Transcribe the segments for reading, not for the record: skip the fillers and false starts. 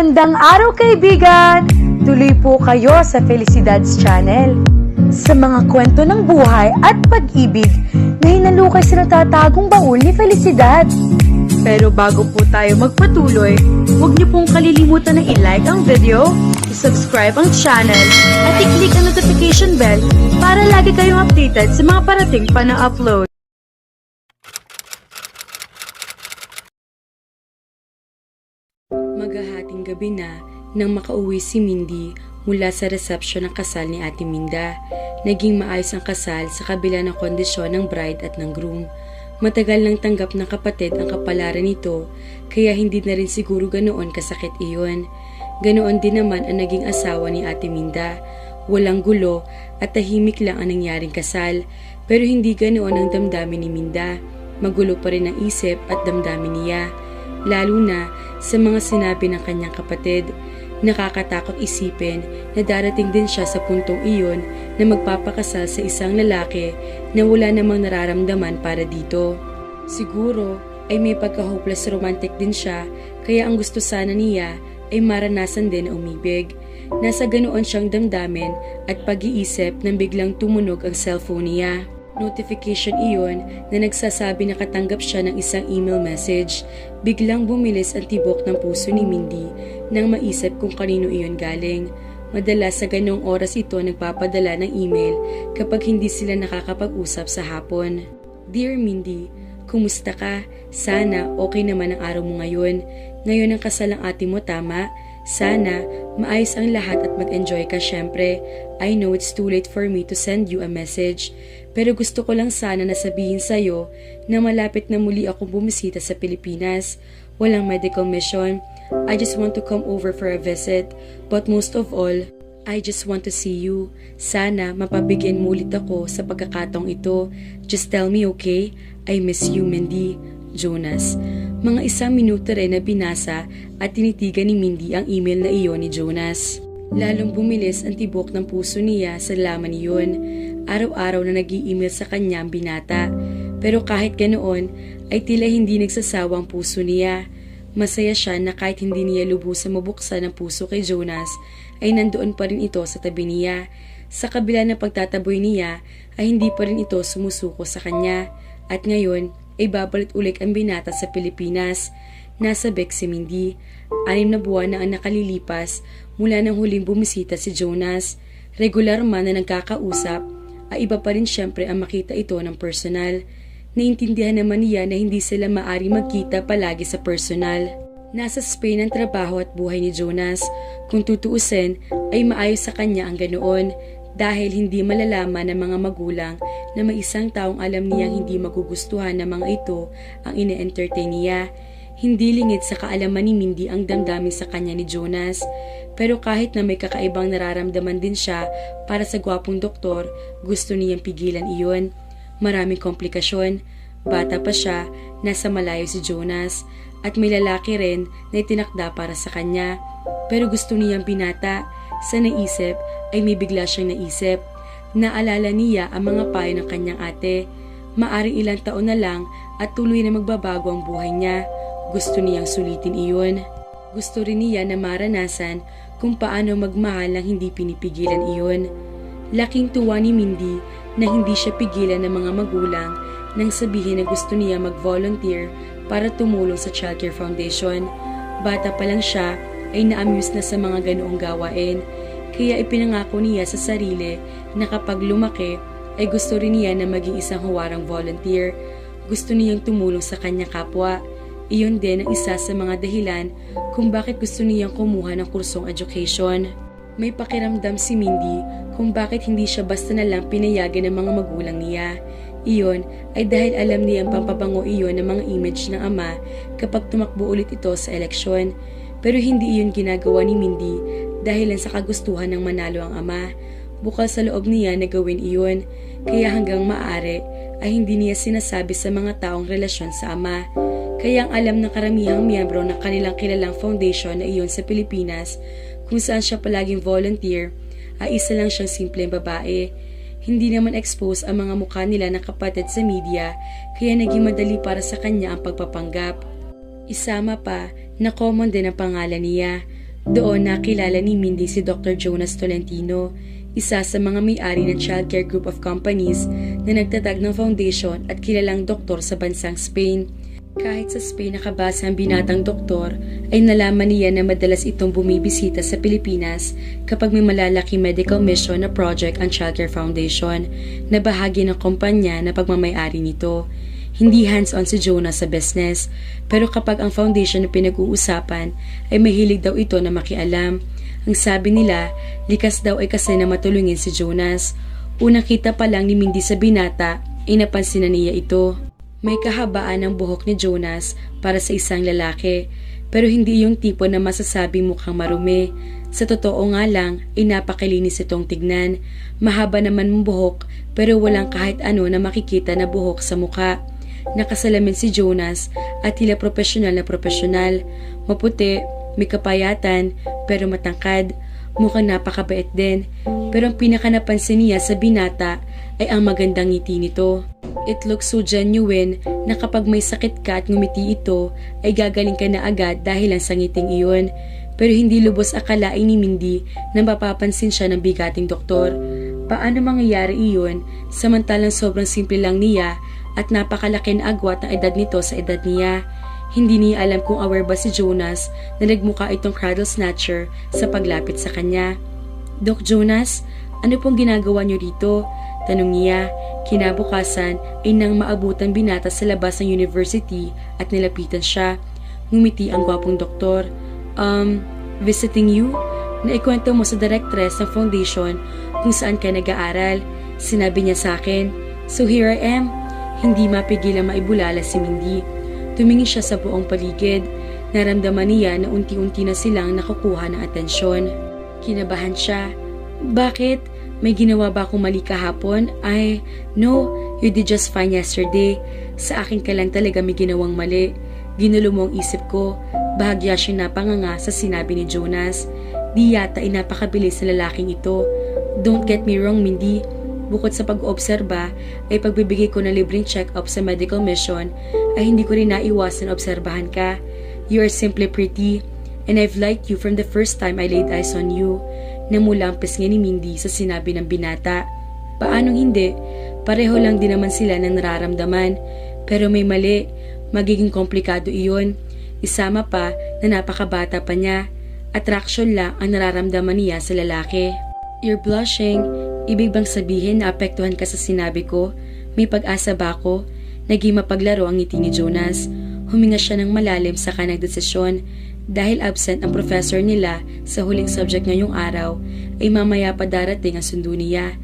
Magandang araw kaibigan! Tuloy po kayo sa Felicidad's Channel. Sa mga kwento ng buhay at pag-ibig na hinalukay sa natatagong baul ni Felicidad. Pero bago po tayo magpatuloy, huwag niyo pong kalilimutan na i-like ang video, i-subscribe ang channel, at i-click ang notification bell para lagi kayong updated sa mga parating pa na upload. Maghahating gabi na nang makauwi si Mindy mula sa resepsyon ng kasal ni Ate Minda. Naging maayos ang kasal sa kabila ng kondisyon ng bride at ng groom. Matagal nang tanggap ng kapatid ang kapalaran nito, kaya hindi na rin siguro ganoon kasakit iyon. Ganoon din naman ang naging asawa ni Ate Minda. Walang gulo at tahimik lang ang nangyaring kasal, pero hindi ganoon ang damdamin ni Minda. Magulo pa rin ang isip at damdamin niya, lalo na sa mga sinabi ng kanyang kapatid. Nakakatakot isipin na darating din siya sa puntong iyon na magpapakasal sa isang lalaki na wala namang nararamdaman para dito. Siguro ay may pagka-hopeless romantic din siya, kaya ang gusto sana niya ay maranasan din na umibig. Nasa ganoon siyang damdamin at pag-iisip nang biglang tumunog ang cellphone niya. Notification iyon na nagsasabi na katanggap siya ng isang email message. Biglang bumilis ang tibok ng puso ni Mindy nang maisip kung kanino iyon galing. Madalas sa ganong oras ito nagpapadala ng email kapag hindi sila nakakapag-usap sa hapon. Dear Mindy, kumusta ka? Sana okay naman ang araw mo ngayon. Ngayon ang kasal ng ate mo, tama? Sana maayos ang lahat at mag-enjoy ka syempre. I know it's too late for me to send you a message, pero gusto ko lang sana na sabihin sa'yo na malapit na muli akong bumisita sa Pilipinas. Walang medical mission. I just want to come over for a visit, but most of all, I just want to see you. Sana mapabigyan mo ulit ako sa pagkakataong ito. Just tell me, okay? I miss you, Mindy. Jonas. Mga isang minuto rin na binasa at tinitigan ni Mindy ang email na iyon ni Jonas. Lalong bumilis ang tibok ng puso niya sa laman iyon. Araw-araw na nag-i-email sa kanya ang binata. Pero kahit ganoon, ay tila hindi nagsasawa ang puso niya. Masaya siya na kahit hindi niya lubusang mabuksan ang puso kay Jonas, ay nandoon pa rin ito sa tabi niya. Sa kabila ng pagtataboy niya, ay hindi pa rin ito sumusuko sa kanya. At ngayon, ay babalik ulit ang binata sa Pilipinas. Nasa Bec si Mindy. 6 na buwan na ang nakalilipas mula nang huling bumisita si Jonas. Regular man na nagkakausap, ay iba pa rin syempre ang makita ito ng personal. Naintindihan naman niya na hindi sila maari magkita palagi sa personal. Nasa Spain ang trabaho at buhay ni Jonas. Kung tutuusin, ay maayos sa kanya ang ganoon. Dahil hindi malalaman ng mga magulang na may isang taong alam niyang hindi magugustuhan ng mga ito ang ine-entertain niya. Hindi lingid sa kaalaman ni Mindy ang damdamin sa kanya ni Jonas. Pero kahit na may kakaibang nararamdaman din siya para sa gwapong doktor, gusto niyang pigilan iyon. Maraming komplikasyon. Bata pa siya, nasa malayo si Jonas, at may lalaki rin na itinakda para sa kanya. Pero gusto niyang binata. Sa naisip ay may bigla siyang naisip. Naalala niya ang mga payo ng kanyang ate. Maaring ilang taon na lang at tuloy na magbabago ang buhay niya. Gusto niyang sulitin iyon. Gusto rin niya na maranasan kung paano magmahal nang hindi pinipigilan iyon. Laking tuwa ni Mindy na hindi siya pigilan ng mga magulang nang sabihin na gusto niya mag-volunteer para tumulong sa Childcare Foundation. Bata pa lang siya ay na-amuse na sa mga ganoong gawain, kaya ipinangako niya sa sarili na kapag lumaki ay gusto rin niya na maging isang huwarang volunteer. Gusto niyang tumulong sa kanyang kapwa. Iyon din ang isa sa mga dahilan kung bakit gusto niyang kumuha ng kursong education. May pakiramdam si Mindy kung bakit hindi siya basta na lang pinayagan ng mga magulang niya. Iyon ay dahil alam niya ang pampabango iyon ng mga image ng ama kapag tumakbo ulit ito sa eleksyon. Pero hindi iyon ginagawa ni Mindy dahil lang sa kagustuhan ng manalo ang ama. Bukal sa loob niya na gawin iyon, kaya hanggang maaari ay hindi niya sinasabi sa mga taong relasyon sa ama. Kaya ang alam ng karamihang miyembro ng kanilang kilalang foundation na iyon sa Pilipinas, kung saan siya palaging volunteer, ay isa lang siyang simpleng babae. Hindi naman expose ang mga mukha nila ng kapatid sa media, kaya naging madali para sa kanya ang pagpapanggap. Isama pa na common din ang pangalan niya. Doon nakilala ni Mindy si Dr. Jonas Tolentino, isa sa mga may-ari ng childcare group of companies na nagtatag ng foundation at kilalang doktor sa bansang Spain. Kahit sa Spain nakabase ang binatang doktor, ay nalaman niya na madalas itong bumibisita sa Pilipinas kapag may malalaki medical mission na project ang Childcare Foundation na bahagi ng kumpanya na pagmamay-ari nito. Hindi hands-on si Jonas sa business, pero kapag ang foundation na pinag-uusapan ay mahilig daw ito na makialam. Ang sabi nila, likas daw ay kasi na matulungin si Jonas. Unang kita pa lang ni Mindy sa binata, ay napansin na niya ito. May kahabaan ng buhok ni Jonas para sa isang lalaki, pero hindi yung tipo na masasabi mukhang marumi. Sa totoo nga lang, ay napakalinis itong tignan. Mahaba naman ang buhok, pero walang kahit ano na makikita na buhok sa mukha. Nakasalamin si Jonas at tila profesional na profesional. Maputi, may kapayatan, pero matangkad. Mukhang napakabait din. Pero ang pinakanapansin niya sa binata ay ang magandang ngiti nito. It looks so genuine na kapag may sakit ka at ngumiti ito ay gagaling ka na agad dahil lang sa ngiting iyon. Pero hindi lubos akalain ni Mindy na mapapansin siya ng bigating doktor. Paano mangyayari iyon samantalang sobrang simple lang niya at napakalaking agwat ng edad nito sa edad niya. Hindi niya alam kung aware ba si Jonas na nagmukha itong cradle snatcher sa paglapit sa kanya. Doc Jonas, ano pong ginagawa niyo rito? Tanong niya. Kinabukasan ay nang maabutan binata sa labas ng university at nilapitan siya. Ngumiti ang gwapong doktor. Visiting you? Naikwento mo sa directress ng foundation kung saan ka nag-aaral. Sinabi niya sa akin. So here I am. Hindi mapigil ang maibulala si Mindy. Tumingin siya sa buong paligid. Naramdaman niya na unti-unti na silang nakukuha ng atensyon. Kinabahan siya. Bakit? May ginawa ba akong mali kahapon? Ay, no, you did just fine yesterday. Sa akin ka lang talaga may ginawang mali. Ginulo mo ang isip ko. Bahagya siyang napanganga sa sinabi ni Jonas. Di yata ay napakabilis na lalaking ito. Don't get me wrong, Mindy. Bukod sa pag-oobserba, ay pagbibigay ko ng libreng check-up sa medical mission, ay hindi ko rin naiwasan obserbahan ka. You are simply pretty, and I've liked you from the first time I laid eyes on you. Namula ang pisngi ni Mindy sa sinabi ng binata. Paanong hindi? Pareho lang din naman sila ng nararamdaman. Pero may mali. Magiging komplikado iyon. Isama pa na napakabata pa niya. Attraction lang ang nararamdaman niya sa lalaki. You're blushing. Ibig bang sabihin na apektuhan ka sa sinabi ko? May pag-asa ba ako? Naging mapaglaro ang ngiti ni Jonas. Huminga siya ng malalim sa kanang desisyon. Dahil absent ang professor nila sa huling subject ngayong araw, ay mamaya pa darating ang sundo niya.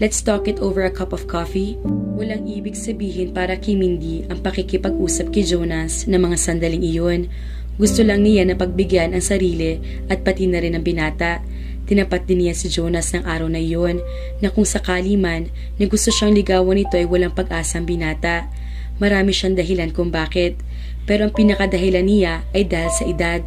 Let's talk it over a cup of coffee. Walang ibig sabihin para kay Mindy ang pakikipag-usap kay Jonas ng mga sandaling iyon. Gusto lang niya na pagbigyan ang sarili at pati na rin ang binata. Tinapat din niya si Jonas ng araw na iyon na kung sakali man na gusto siyang ligawan nito ay walang pag-asang binata. Marami siyang dahilan kung bakit. Pero ang pinakadahilan niya ay dahil sa edad.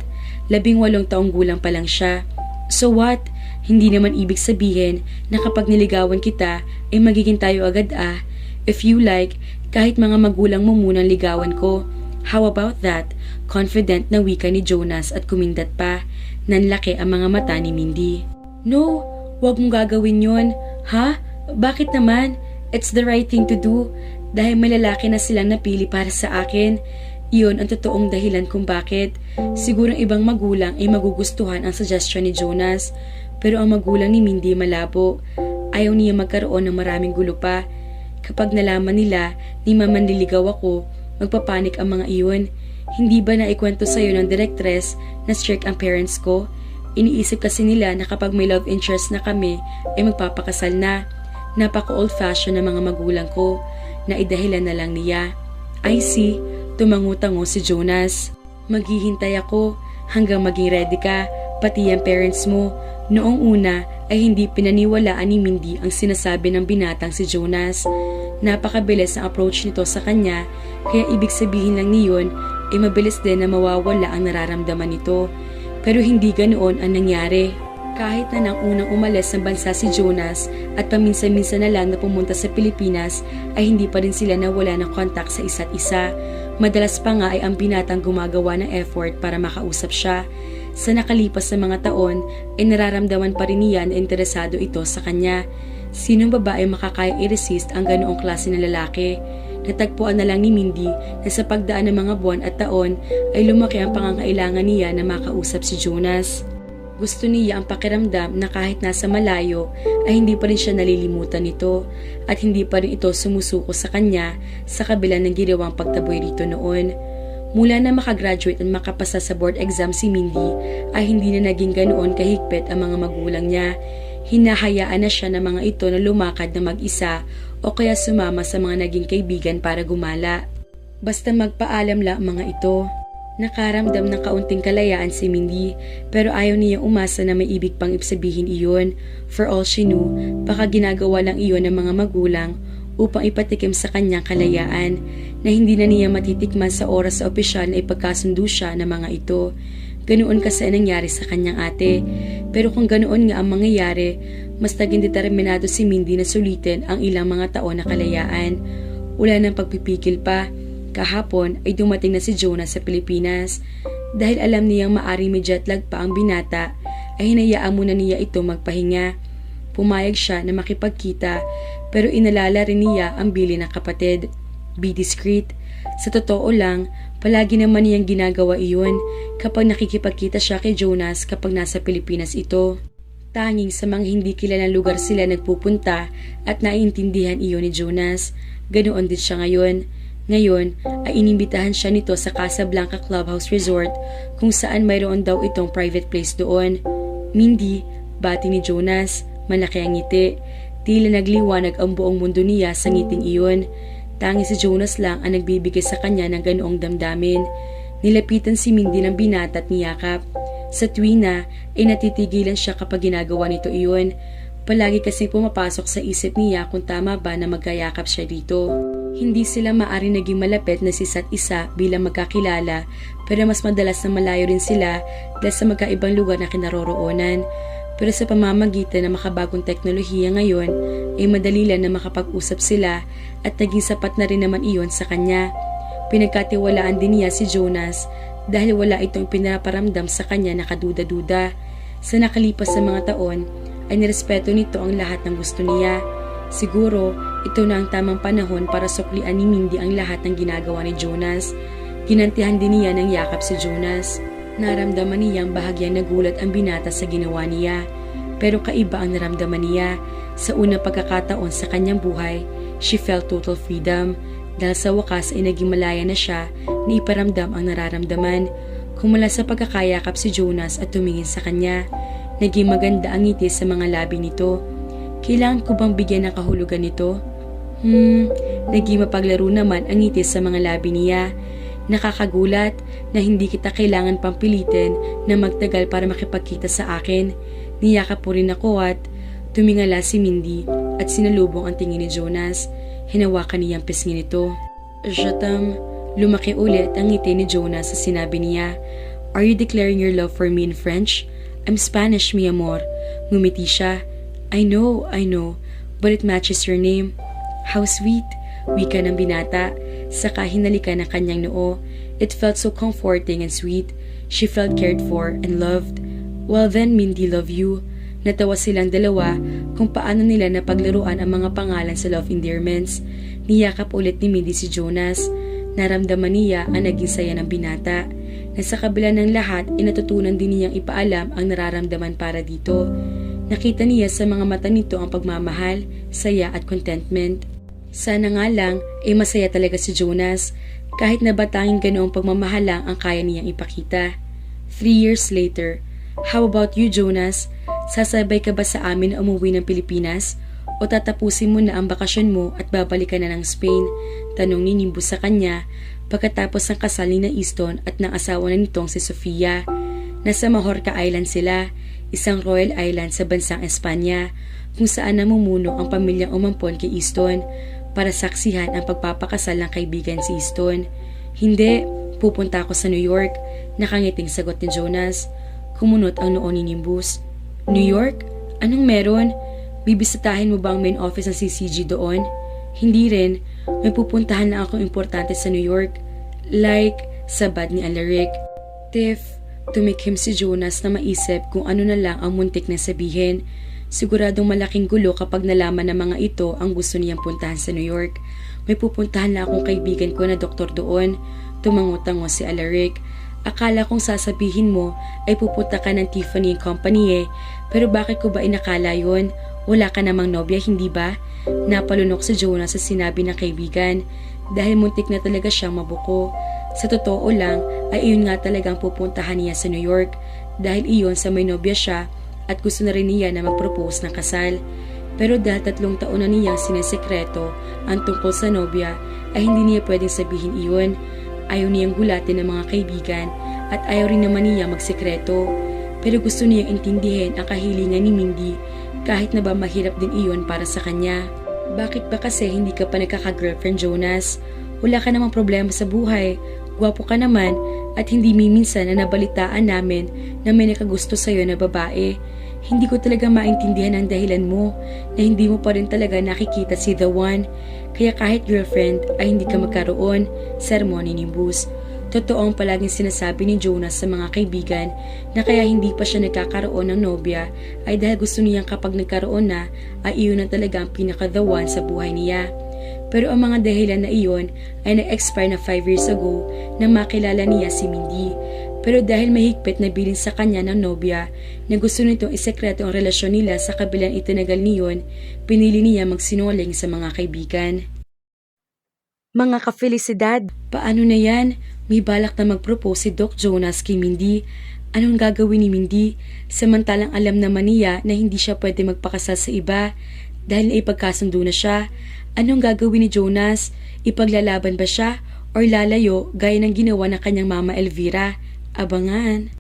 18 taong gulang pa lang siya. So what? Hindi naman ibig sabihin na kapag niligawan kita ay magiging tayo agad ah. If you like, kahit mga magulang mo munang ligawan ko. How about that? Confident na wika ni Jonas at kumindat pa. Nanlaki ang mga mata ni Mindy. No, wag mong gagawin yon. Ha? Bakit naman? It's the right thing to do. Dahil may lalaki na silang napili para sa akin. Iyon ang totoong dahilan kung bakit. Siguro ibang magulang ay magugustuhan ang suggestion ni Jonas. Pero ang magulang ni Mindy malabo. Ayaw niya magkaroon ng maraming gulo pa. Kapag nalaman nila ni mamanliligaw ako, magpapanik ang mga iyon. Hindi ba naikwento sa'yo ng directress na strict ang parents ko? Iniisip kasi nila na kapag may love interest na kami ay magpapakasal na. Napaka old-fashioned na mga magulang ko na idahilan na lang niya. I see. Tumango-tango si Jonas. Maghihintay ako hanggang maging ready ka, pati ang parents mo. Noong una ay hindi pinaniwalaan ni Mindy ang sinasabi ng binatang si Jonas. Napakabilis ang approach nito sa kanya, kaya ibig sabihin lang niyon ay mabilis din na mawawala ang nararamdaman nito. Pero hindi ganoon ang nangyari. Kahit na nang unang umalis ng bansa si Jonas at paminsan-minsan na lang na pumunta sa Pilipinas ay hindi pa rin sila nawala ng kontak sa isa't isa. Madalas pa nga ay ang binatang gumagawa ng effort para makausap siya. Sa nakalipas na mga taon ay nararamdaman pa rin niya na interesado ito sa kanya. Sinong babae makakayang i-resist ang ganoong klase ng lalaki? Natagpuan na lang ni Mindy na sa pagdaan ng mga buwan at taon ay lumaki ang pangangailangan niya na makausap si Jonas. Gusto niya ang pakiramdam na kahit nasa malayo ay hindi pa rin siya nalilimutan nito at hindi pa rin ito sumusuko sa kanya sa kabila ng ginawang pagtaboy rito noon. Mula na makagraduate at makapasa sa board exam si Mindy ay hindi na naging ganoon kahigpit ang mga magulang niya. Hinahayaan na siya ng mga ito na lumakad na mag-isa o kaya sumama sa mga naging kaibigan para gumala. Basta magpaalam lang ang mga ito. Nakaramdam ng kaunting kalayaan si Mindy pero ayaw niya umasa na may ibig pang sabihin iyon. For all she knew, baka ginagawa lang iyon ng mga magulang upang ipatikim sa kanyang kalayaan na hindi na niya matitikman sa oras sa opisyal na ipagkasundo siya ng mga ito. Ganoon kasi ang nangyari sa kanyang ate. Pero kung ganoon nga ang mangyayari, mas naging determinado si Mindy na sulitin ang ilang mga taon na kalayaan. Wala nang pagpipigil pa. Kahapon ay dumating na si Jonas sa Pilipinas. Dahil alam niyang maaring may jetlag pa ang binata, ay hinayaan muna niya ito magpahinga. Pumayag siya na makipagkita pero inalala rin niya ang bili ng kapatid. Be discreet. Sa totoo lang, palagi naman niyang ginagawa iyon kapag nakikipagkita siya kay Jonas kapag nasa Pilipinas ito. Tanging sa mga hindi kilalang lugar sila nagpupunta at naiintindihan iyon ni Jonas. Ganoon din siya ngayon. Ngayon ay inimbitahan siya nito sa Casablanca Clubhouse Resort kung saan mayroon daw itong private place doon. Mindy, bati ni Jonas, malaki ang ngiti. Tila nagliwanag ang buong mundo niya sa ngiting iyon. Tangi si Jonas lang ang nagbibigay sa kanya ng ganoong damdamin. Nilapitan si Mindy ng binata at niyakap. Sa tuwina ay natitigilan siya kapag ginagawa nito iyon. Palagi kasi pumapasok sa isip niya kung tama ba na magkayakap siya dito. Hindi sila maari naging malapit na isa't isa bilang magkakilala pero mas madalas na malayo rin sila dahil sa magkaibang lugar na kinaroroonan. Pero sa pamamagitan ng makabagong teknolohiya ngayon ay madali lang na makapag-usap sila at naging sapat na rin naman iyon sa kanya. Pinagkatiwalaan din niya si Jonas dahil wala itong pinaparamdam sa kanya na kaduda-duda. Sa nakalipas sa mga taon ay nirespeto nito ang lahat ng gusto niya. Siguro, ito na ang tamang panahon para suklian ni Mindy ang lahat ng ginagawa ni Jonas. Ginantihan din niya ng yakap si Jonas. Naramdaman niyang bahagyang nagulat ang binata sa ginawa niya. Pero kaiba ang naramdaman niya. Sa unang pagkakataon sa kanyang buhay, she felt total freedom. Dahil sa wakas ay naging malaya na siya na iparamdam ang nararamdaman. Kumula sa pagkakayakap si Jonas at tumingin sa kanya. Naging maganda ang ngiti sa mga labi nito. Kailangan ko bang bigyan ng kahulugan nito? Naging mapaglaro naman ang ngiti sa mga labi niya. Nakakagulat na hindi kita kailangan pang pilitin na magtagal para makipagkita sa akin. Niyakap po rin ako at tumingala si Mindy at sinalubong ang tingin ni Jonas. Hinawakan niyang pisngin ito. Jatam, lumaki ulit ang ngiti ni Jonas sa sinabi niya. Are you declaring your love for me in French? I'm Spanish, mi amor. Ngumiti siya. I know, but it matches your name. How sweet, wika ng binata. Saka hinalikan ng kanyang noo. It felt so comforting and sweet. She felt cared for and loved. Well then, Mindy, love you. Natawa silang dalawa kung paano nila napaglaruan ang mga pangalan sa love endearments. Niyakap ulit ni Mindy si Jonas. Naramdaman niya ang naging saya ng binata. Na sa kabila ng lahat, inatutunan din niyang ipaalam ang nararamdaman para dito. Nakita niya sa mga mata nito ang pagmamahal, saya at contentment. Sana nga lang ay masaya talaga si Jonas kahit na batangin ganoong pagmamahal lang ang kaya niyang ipakita. 3 years later, how about you, Jonas? Sasabay ka ba sa amin na umuwi ng Pilipinas? O tatapusin mo na ang bakasyon mo at babalik ka na ng Spain? Tanong ni Nimbo sa kanya pagkatapos ng kasal ni na Easton at ng asawa na nitong si Sofia. Nasa Majorca Island sila, isang royal island sa bansang Espanya, kung saan namumuno ang pamilyang umampon kay Easton para saksihan ang pagpapakasal ng kaibigan si Easton. Hindi, pupunta ako sa New York, nakangiting sagot ni Jonas. Kumunot ang noo ni Nimbus. New York? Anong meron? Bibisitahin mo ba ang main office ng CCG doon? Hindi rin, may pupuntahan na akong importante sa New York. Like, sabad ni Alaric. Tiff, Tumikhim si Jonas na maisip kung ano na lang ang muntik na sabihin. Siguradong malaking gulo kapag nalaman ng mga ito ang gusto niyang puntahan sa New York. May pupuntahan na akong kaibigan ko na doktor doon. Tumango-tango si Alaric. Akala kong sasabihin mo ay pupunta ka ng Tiffany & Company pero bakit ko ba inakala yon? Wala ka namang nobya, hindi ba? Napalunok si Jonas sa sinabi ng kaibigan dahil muntik na talaga siyang mabuko. Sa totoo lang ay iyon nga talagang pupuntahan niya sa New York dahil iyon sa may nobya siya at gusto na rin niya na mag-propose ng kasal. Pero dahil 3 taon na niyang sinesekreto ang tungkol sa nobya ay hindi niya pwedeng sabihin iyon. Ayaw niyang gulatin ng mga kaibigan at ayaw rin naman niya magsekreto. Pero gusto niyang intindihin ang kahilingan ni Mindy kahit na ba mahirap din iyon para sa kanya. Bakit ba kasi hindi ka pa nagkaka-girlfriend, Jonas? Wala ka namang problema sa buhay. Gwapo ka naman at hindi minsan na nabalitaan namin na may nakagusto sa'yo na babae. Hindi ko talaga maintindihan ang dahilan mo na hindi mo pa rin talaga nakikita si The One. Kaya kahit girlfriend ay hindi ka magkaroon, sermon ni Nimbus. Totoo ang palaging sinasabi ni Jonas sa mga kaibigan na kaya hindi pa siya nagkakaroon ng nobya ay dahil gusto niyang kapag nagkaroon na ay iyon na talaga ang pinaka-the one sa buhay niya. Pero ang mga dahilan na iyon ay na-expire na 5 years ago nang makilala niya si Mindy. Pero dahil mahigpit na bilin sa kanya ng nobya na gusto nitong isekreto ang relasyon nila sa kabilang itinagal niyon, pinili niya magsinungaling sa mga kaibigan. Mga ka-felicidad, paano na yan? May balak na mag-propose si Doc Jonas kay Mindy. Anong gagawin ni Mindy? Samantalang alam naman niya na hindi siya pwede magpakasal sa iba dahil naipagkasundo na siya. Anong gagawin ni Jonas? Ipaglalaban ba siya or lalayo gaya ng ginawa ng kanyang mama Elvira? Abangan!